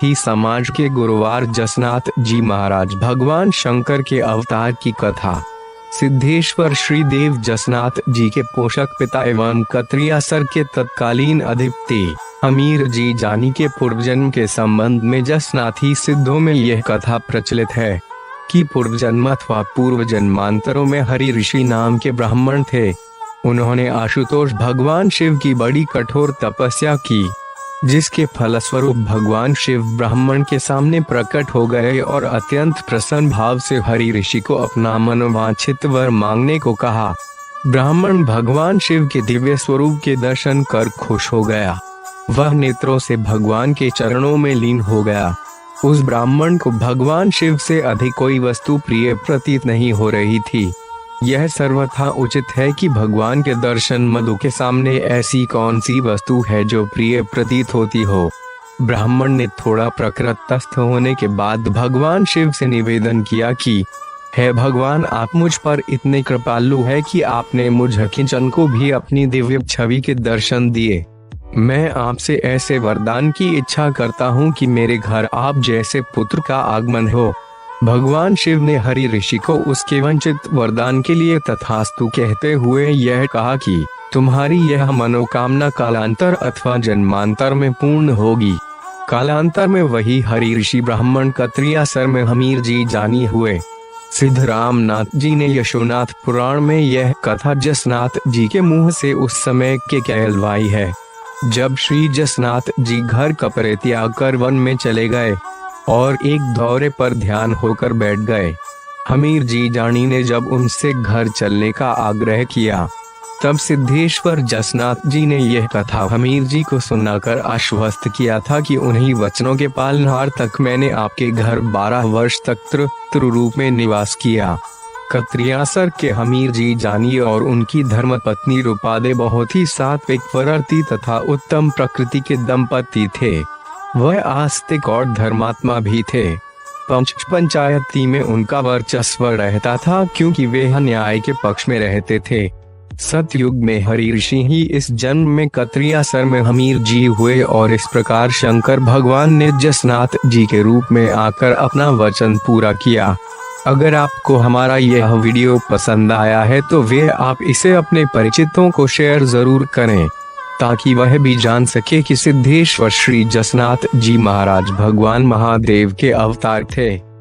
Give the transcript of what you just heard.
ही समाज के गुरुवार जसनाथ जी महाराज भगवान शंकर के अवतार की कथा। सिद्धेश्वर श्री देव जसनाथ जी के पोषक पिता एवं कत्रियासर के तत्कालीन अधिपति हमीर जी जानी के पूर्वजन्म के संबंध में जसनाथी सिद्धों में यह कथा प्रचलित है कि पूर्वजन्म अथवा पूर्व जन्मांतरों में हरि ऋषि नाम के ब्राह्मण थे। उन्होंने आशुतोष भगवान शिव की बड़ी कठोर तपस्या की, जिसके फलस्वरूप भगवान शिव ब्राह्मण के सामने प्रकट हो गए और अत्यंत प्रसन्न भाव से हरि ऋषि को अपना मनोवांछित वर मांगने को कहा। ब्राह्मण भगवान शिव के दिव्य स्वरूप के दर्शन कर खुश हो गया। वह नेत्रों से भगवान के चरणों में लीन हो गया। उस ब्राह्मण को भगवान शिव से अधिक कोई वस्तु प्रिय प्रतीत नहीं हो रही थी। यह सर्वथा उचित है कि भगवान के दर्शन मधु के सामने ऐसी कौन सी वस्तु है जो प्रिय प्रतीत होती हो। ब्राह्मण ने थोड़ा प्रकृतस्थ होने के बाद भगवान शिव से निवेदन किया कि हे भगवान, आप मुझ पर इतने कृपालु है कि आपने मुझ किंचन को भी अपनी दिव्य छवि के दर्शन दिए। मैं आपसे ऐसे वरदान की इच्छा करता हूँ कि मेरे घर आप जैसे पुत्र का आगमन हो। भगवान शिव ने हरि ऋषि को उसके वंचित वरदान के लिए तथास्तु कहते हुए यह कहा कि तुम्हारी यह मनोकामना कालांतर अथवा जन्मांतर में पूर्ण होगी। कालांतर में वही हरि ऋषि ब्राह्मण कत्रियासर में हमीर जी जानी हुए। सिद्ध रामनाथ जी ने यशोनाथ पुराण में यह कथा जसनाथ जी के मुंह से उस समय के कहलवाई है, जब श्री जसनाथ जी घर कपड़े त्याग कर वन में चले गए और एक दौरे पर ध्यान होकर बैठ गए। हमीर जी जानी ने जब उनसे घर चलने का आग्रह किया, तब सिद्धेश्वर जसनाथ जी ने यह कथा हमीर जी को सुनाकर आश्वस्त किया था कि उन्हीं वचनों के पालनहार तक मैंने आपके घर 12 वर्ष तक तृ रूप में निवास किया। कत्रियासर के हमीर जी जानी और उनकी धर्मपत्नी रूपादे बहुत ही सात्विक व्रती तथा उत्तम प्रकृति के दंपति थे। वह आस्तिक और धर्मात्मा भी थे। पंचायती में उनका वर्चस्व रहता था क्योंकि वे न्याय के पक्ष में रहते थे। सतयुग में हरि ऋषि ही इस जन्म में कत्रियासर में हमीर जी हुए और इस प्रकार शंकर भगवान ने जसनाथ जी के रूप में आकर अपना वचन पूरा किया। अगर आपको हमारा यह वीडियो पसंद आया है तो वे आप इसे अपने परिचितों को शेयर जरूर करें, ताकि वह भी जान सके कि सिद्धेश्वर श्री जसनाथ जी महाराज भगवान महादेव के अवतार थे।